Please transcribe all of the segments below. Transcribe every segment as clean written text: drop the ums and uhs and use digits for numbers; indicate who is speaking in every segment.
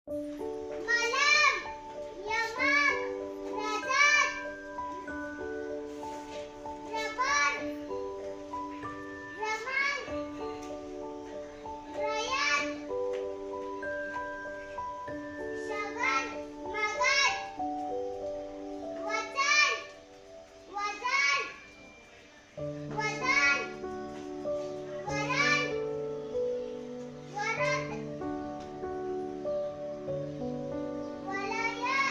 Speaker 1: malam, yamak, rajat, raban, raman, rayat, syaban, magan, wajan, wajan, wadan, waran, warat, walaya, sahala, warana,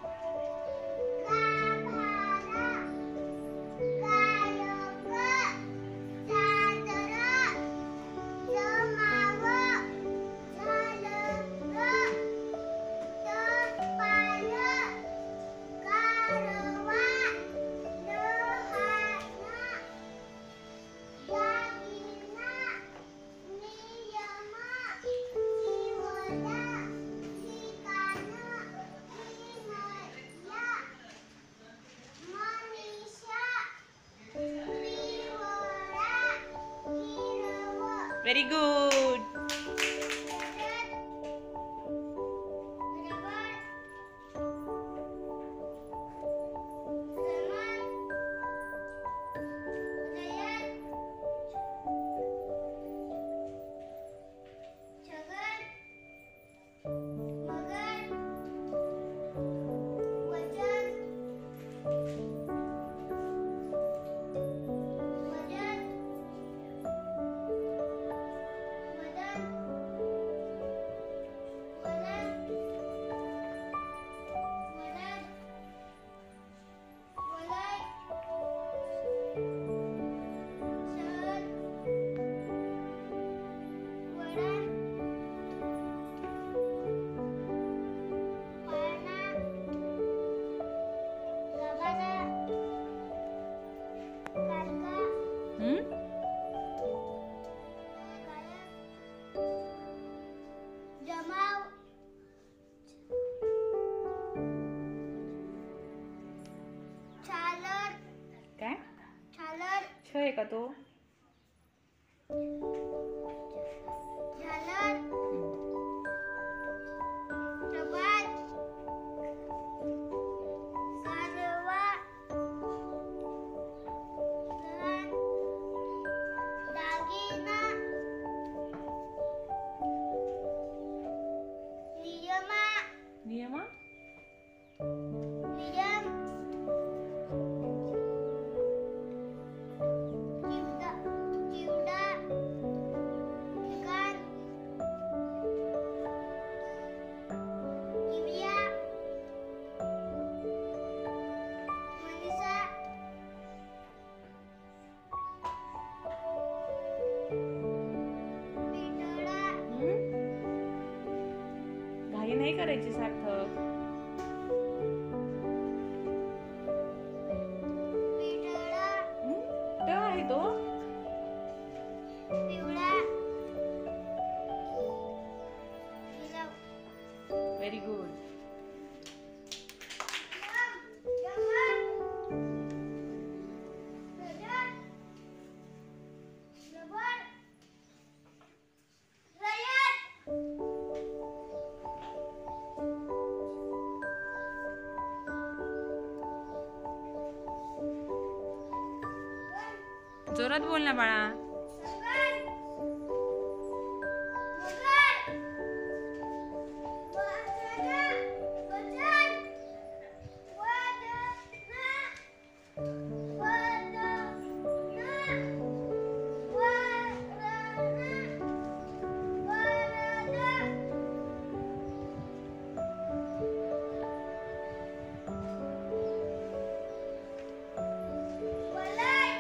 Speaker 1: parana, gabhana, gayoga, chandra, jamawa, jalaga, tepala, karawa, lehana, yagina, niyama, siwada, sikana, hinaya, manisha, triwara, kirawa,
Speaker 2: Very good.
Speaker 1: rabat, rabat, raman, rayat, jagan, magan, wajan, wadan, wadan, walan, walan, walay, syahan, waran, warna, gabana, kalka,
Speaker 2: Hmm?
Speaker 1: kayak, jamaw, चालर,
Speaker 2: काय
Speaker 1: चालर,
Speaker 2: छ आहे का तो?
Speaker 1: झालर, Rabat, कारवा, गहन, दागिना, नियमा,
Speaker 2: नियमा
Speaker 1: नियम, चिवडा, चिवडा, ठिकाण, किमया, मनीषा, पिठोळा,
Speaker 2: हम्म? घाई नाही करायची सार्थक.
Speaker 1: पिठोळा,
Speaker 2: हम्म? ट आहे तो.
Speaker 1: पिवळा, हिरव,
Speaker 2: व्हेरी गुड.
Speaker 1: यमन, रजत, रबर, रयत,
Speaker 2: जोरात बोल ना बाळा.
Speaker 1: सकर, मगर, वाजना, वजन, वदना, वदना, वरना, वरदा, वलय,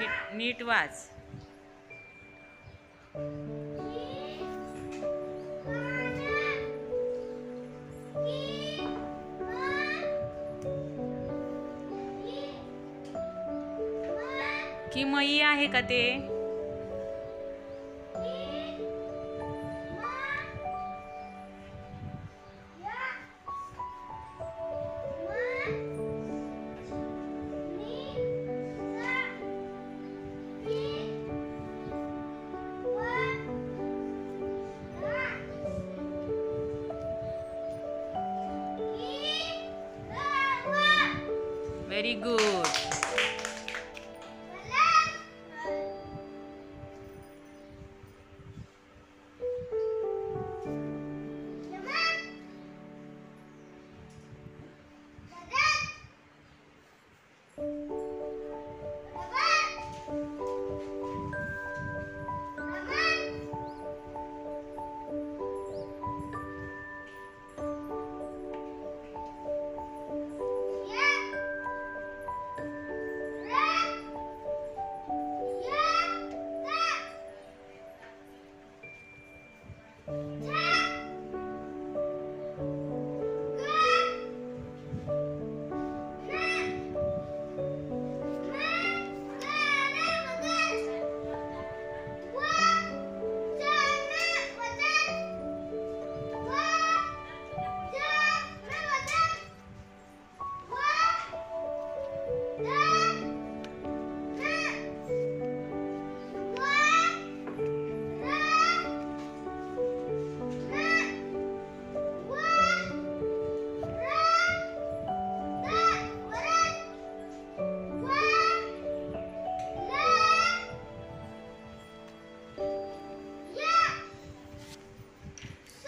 Speaker 2: नीट नीट वाच. किमई आहे का ते? Very good.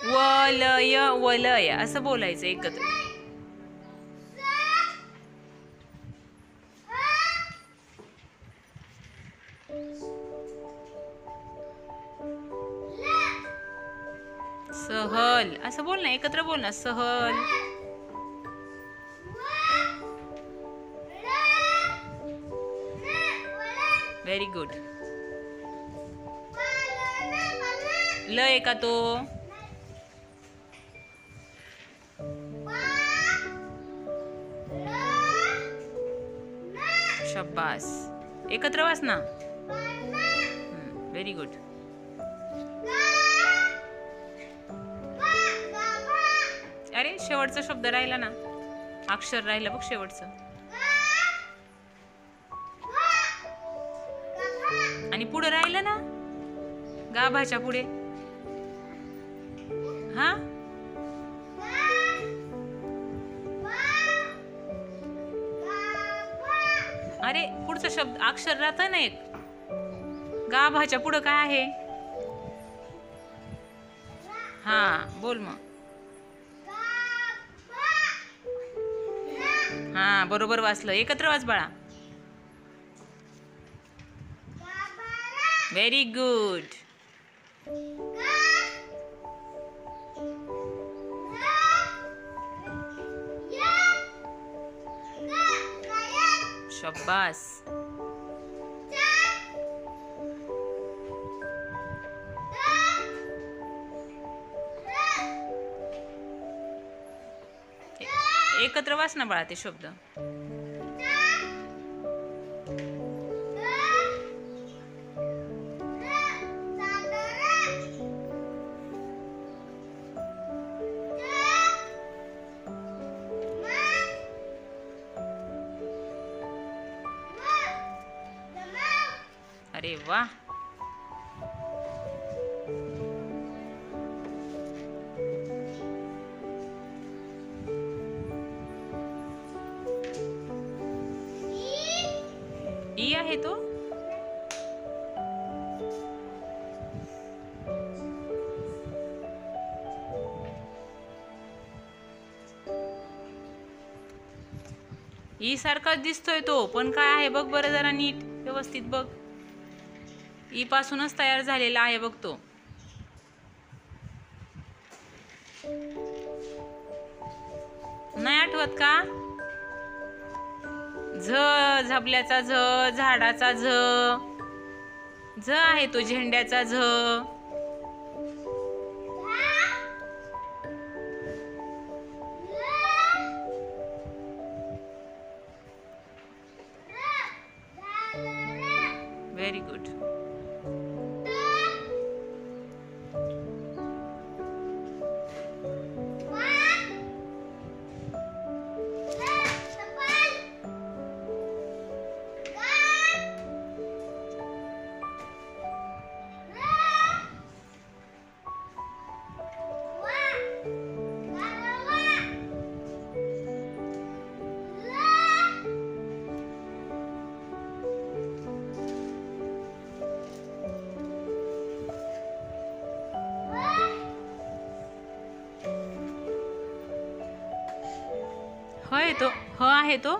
Speaker 2: वलय वलय असं बोलायचं एकत्र. सहल असं बोल ना, एकत्र बोल ना. सहल. Very good. ल आहे का तो? शाबास. एकत्र वाच ना. Very good. अरे शेवटचा शब्द राहिला ना, अक्षर राहिलं बघ शेवटचं. आणि पुढे राहिलं ना, गाभाच्या पुढे. हा अरे पुढचा शब्द अक्षर राहत ना एक. गाभाच्या पुढे काय आहे? हा बोल मग. हा बरोबर वाचलं. एकत्र वाच बाळा. Very good. शाबास. एकत्र वाच ना बाळा ते शब्द. अरे वाह. ई आहे तो. ई सारखाच दिसतोय तो, पण काय आहे बघ बरं जरा नीट व्यवस्थित बघ. ई पासूनच तयार झालेला आहे बघ तो. नाही आठवत का? झ झबल्याचा झ, झाडाचा झ, झ आहे तो झेंड्याचा झ. Very good. ह आहे तो, ह आहे तो.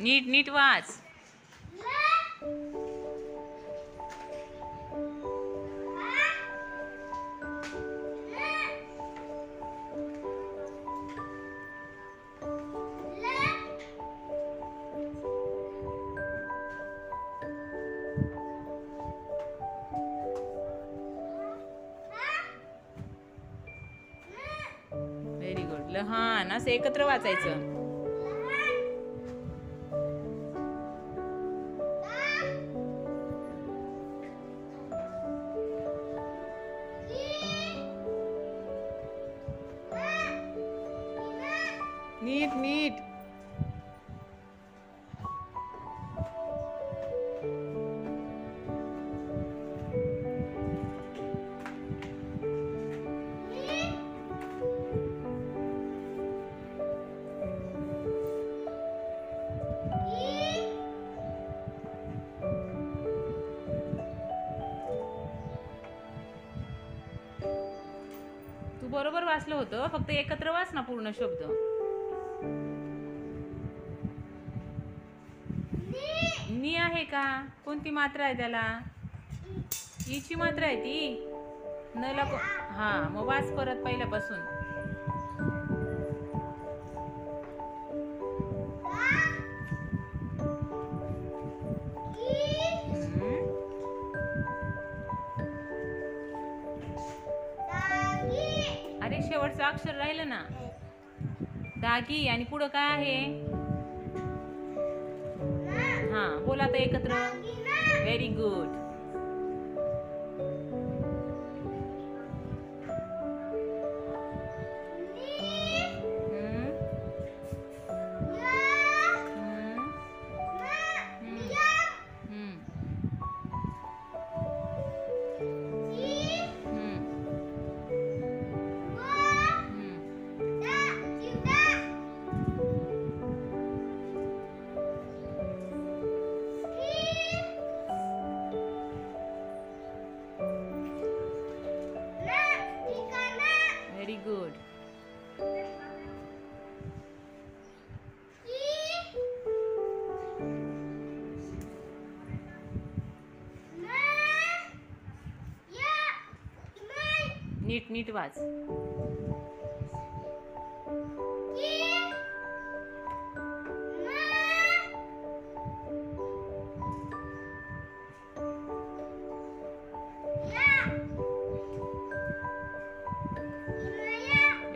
Speaker 2: नीट नीट वाच. Very good. लहान असं एकत्र वाचायचं. नीट नीट. तू बरोबर वाचलं होतं, फक्त एकत्र वाच ना पूर्ण शब्द. नी आहे का? कोणती मात्रा आहे त्याला? ईची मात्रा आहे ती. न ला हा, मग वाच परत पहिल्यापासून. अरे शेवटचं अक्षर राहिलं ना, दागी. आणि पुढं काय आहे? हा, बोला आता एकत्र. Very good. Very good. नीट नीट वाच.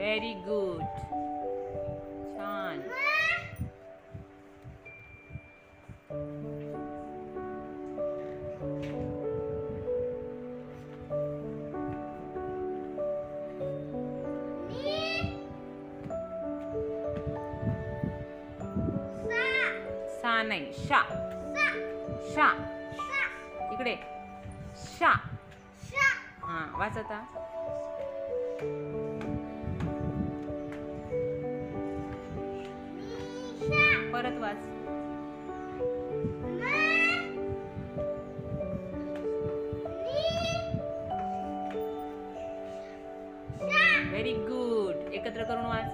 Speaker 2: Very good. छान. सा नाही, शा. शा. इकडे शा. हा, वाच आता. परत वाच. Very good. एकत्र करून वाच.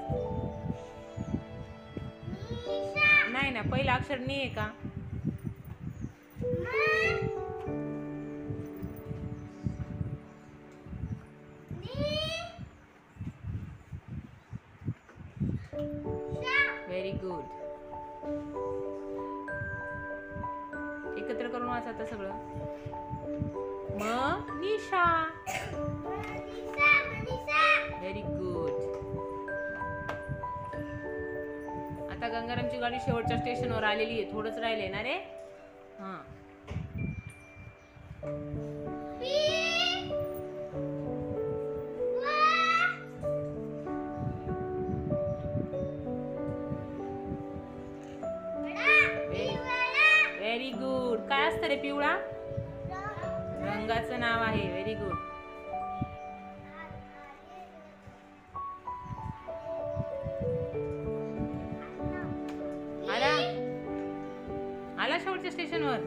Speaker 2: नाही ना, पहिलं अक्षर नी आहे का? आता सगळं? मनीषा. Very good. आता गंगारामची गाडी शेवटच्या स्टेशनवर आलेली आहे. थोडंच राहिले ना रे. हा. Very good. काय असतं रे पिवळा? रंगाचं नाव आहे. Very good. आला आला शेवटच्या स्टेशनवर.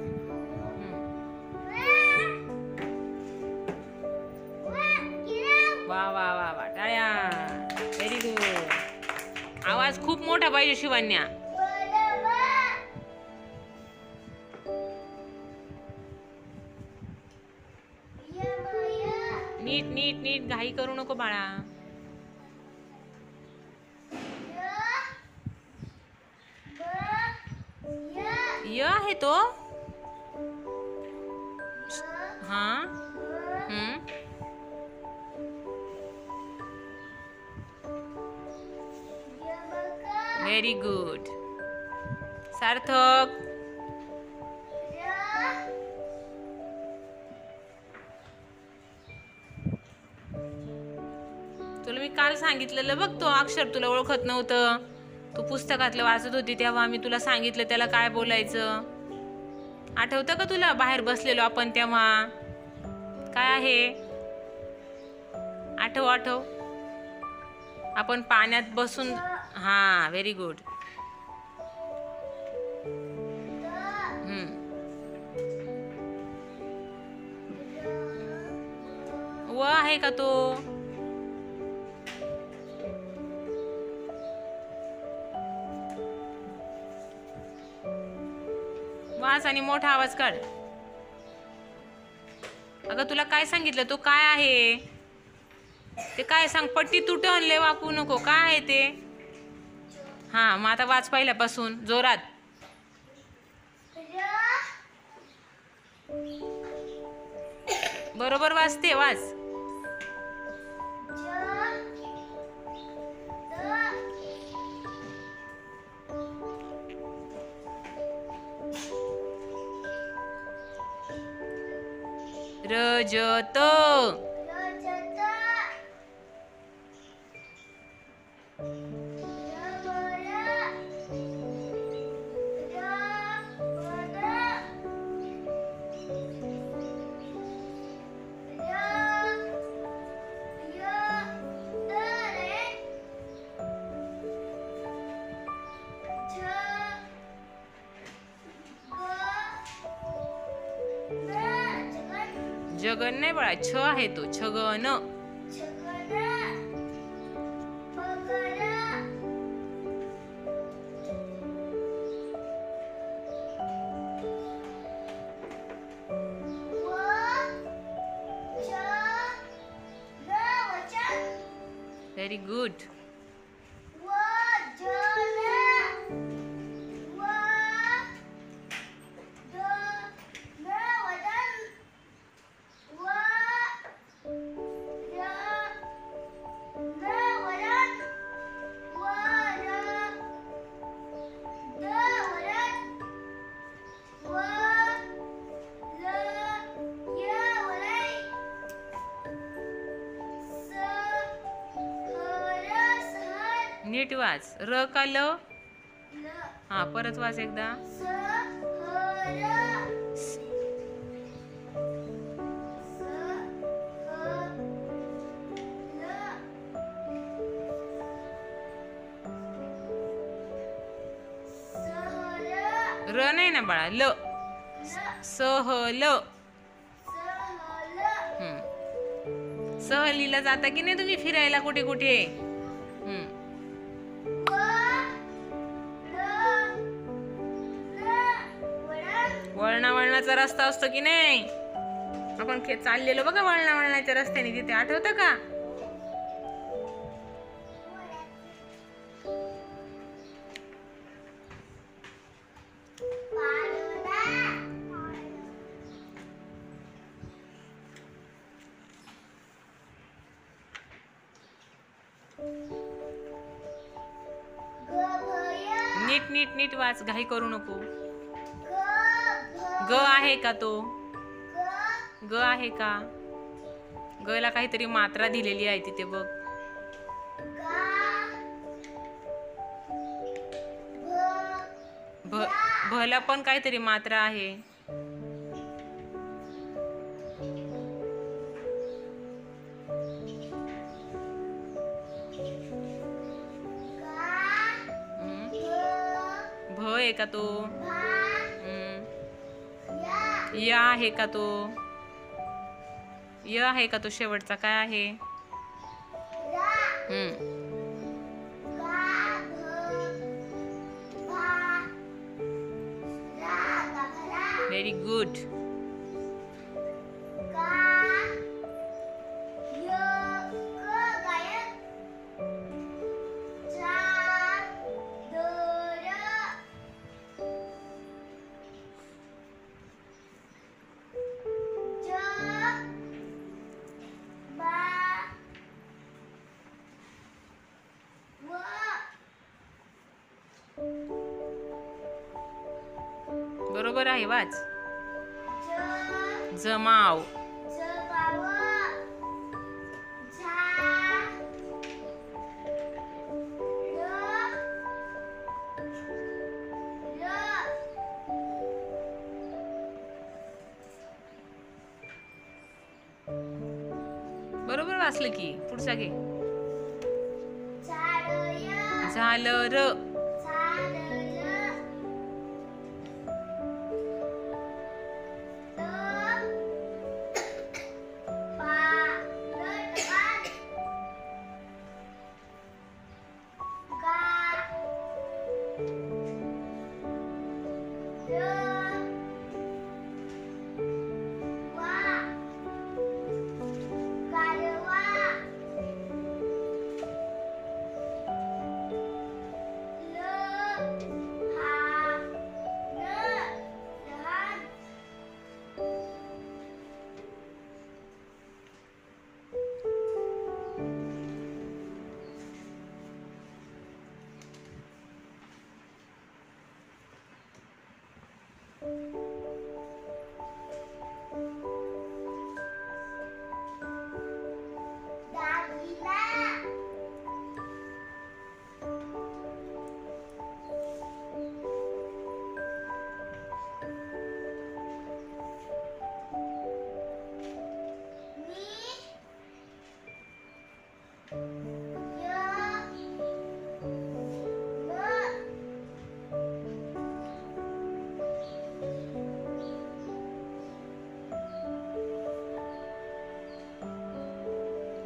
Speaker 2: वा वा वा वा, टाळ्या. Very good. आवाज खूप मोठा पाहिजे शिवान्या. नीट नीट नीट, घाई करू नको बाळा. य आहे तो. हा. Very good. सार्थक. तुला मी काल सांगितलेलं बघ, तो अक्षर तुला ओळखत नव्हतं. तू पुस्तकातलं वाचत होती तेव्हा मी तुला सांगितलं त्याला काय बोलायचं. आठवतं का तुला? बाहेर बसलेलो आपण तेव्हा. काय आहे? आठव आठव. आपण पाण्यात बसून. हा, व्हेरी गुड. व आहे का तो? वाच आणि मोठा आवाज काढ. अगं तुला काय सांगितलं? तो काय आहे ते? काय सांग. पट्टी तुटन, लय वाकू नको. काय आहे ते? हा, मग आता वाच पहिल्यापासून जोरात. बरोबर वाचते, वाच. रजत. जगन नाही बाळा, छ आहे तो. छगन. Very good. नीट वाच. र का ल? हा, परत वाच एकदा. र नाही ना बाळा, ल. सहल. सहलीला जाता की नाही तुम्ही फिरायला कुठे कुठे? वळणावळणाचा रस्ता असतो की नाही? आपण चाललेलो बघा वळणावळणाच्या रस्त्याने, तिथे आठवतं का? नीट नीट नीट वाच, घाई करू नको.
Speaker 1: ग
Speaker 2: ग आहे का तो? ग आहे का? ग ला काहीतरी मात्रा दिलेली आहे तिथे बघ. भ भ ला पण काहीतरी मात्रा आहे. भ आहे का तो? य आहे का तो? य आहे का तो शेवटचा? काय आहे? Very good. बरोबर आहे, वाच. जमाव. बरोबर वाचलं की. पुढचा घे. झालं र.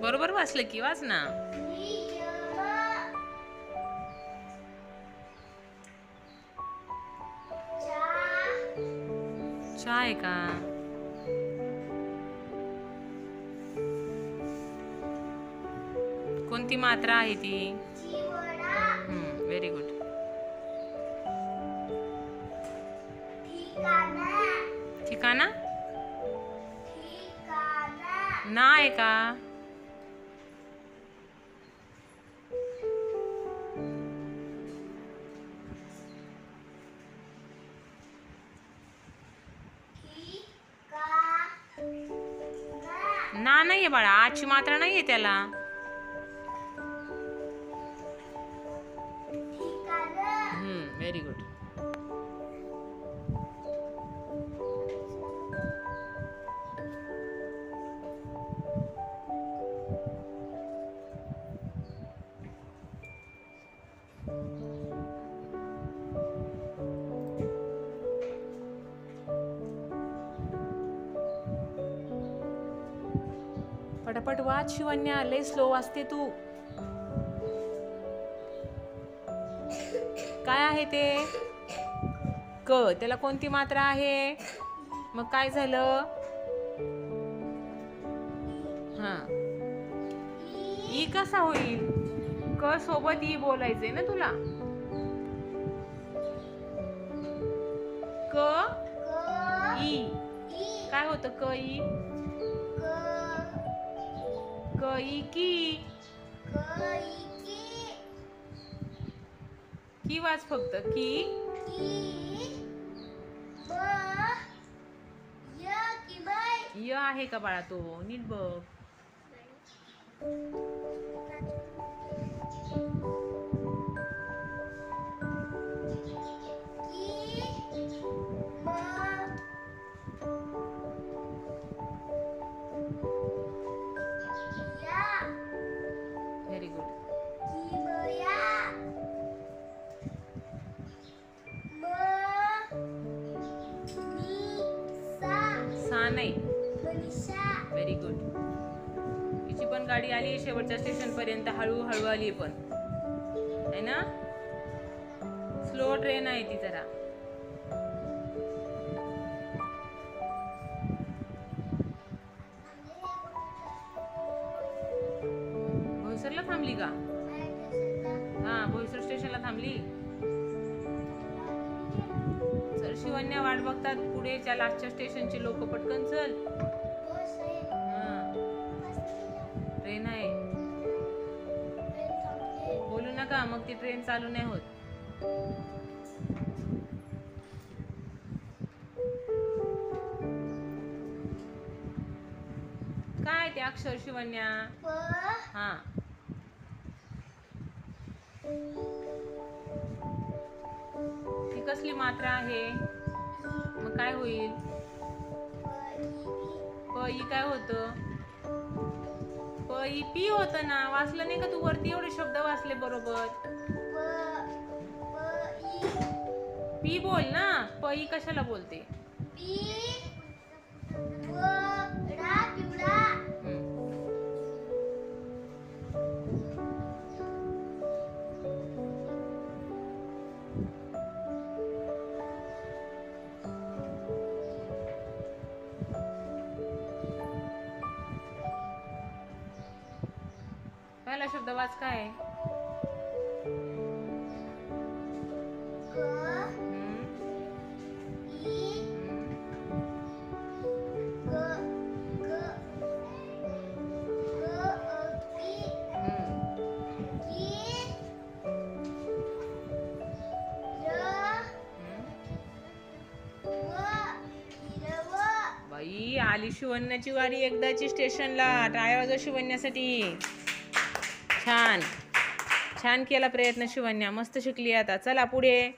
Speaker 2: बरोबर वाचलं की. वाच ना. चा आहे का? कोणती मात्रा आहे ती? Very good. ठिकाणा. ना आहे का? ना नाहीये बाळा. आजची मात्रा नाहीये त्याला. Very good. पटापट वाच शिवन्या. लय स्लो वाचते तू. काय आहे ते? क. त्याला कोणती मात्रा आहे? मग काय झालं? हा. ई कसा होईल? क सोबत ई बोलायचंय ना तुला. क ई. काय होतं क ई? क ई की. की वाच फक्त की. य आहे का बाळा तो नीट बघ. Very good. सा नाही. Very good. हिची पण गाडी आली शेवटच्या स्टेशन पर्यंत. हळूहळू आली पण आहे ना. स्लो ट्रेन आहे ती जरा. भोईसरला थांबली का. हा भोईसर स्टेशनला थांबली. चल शिवन्या वाट बघतात पुढे त्या लास्टच्या स्टेशनची लोक. पटकन चल. ट्रेन आहे. बोलू नका मग ती ट्रेन चालू नाही होत. काय ते अक्षर शिवन्या. हा ती कसली मात्रा आहे. मग काय होईल. प ई काय होतं. प ई पी होतं ना. वाचलं नाही का तू वरती एवढे शब्द वाचले बरोबर. पी बोल ना. प ई कशाला बोलते. पहिला शब्द वाच काय आहे. बाई आली शिवण्याची गाडी एकदाची स्टेशनला. टाळ्या वाजव शिवण्यासाठी. छान छान केला प्रयत्न शिवन्या. मस्त शिकली आता. चला पुढे.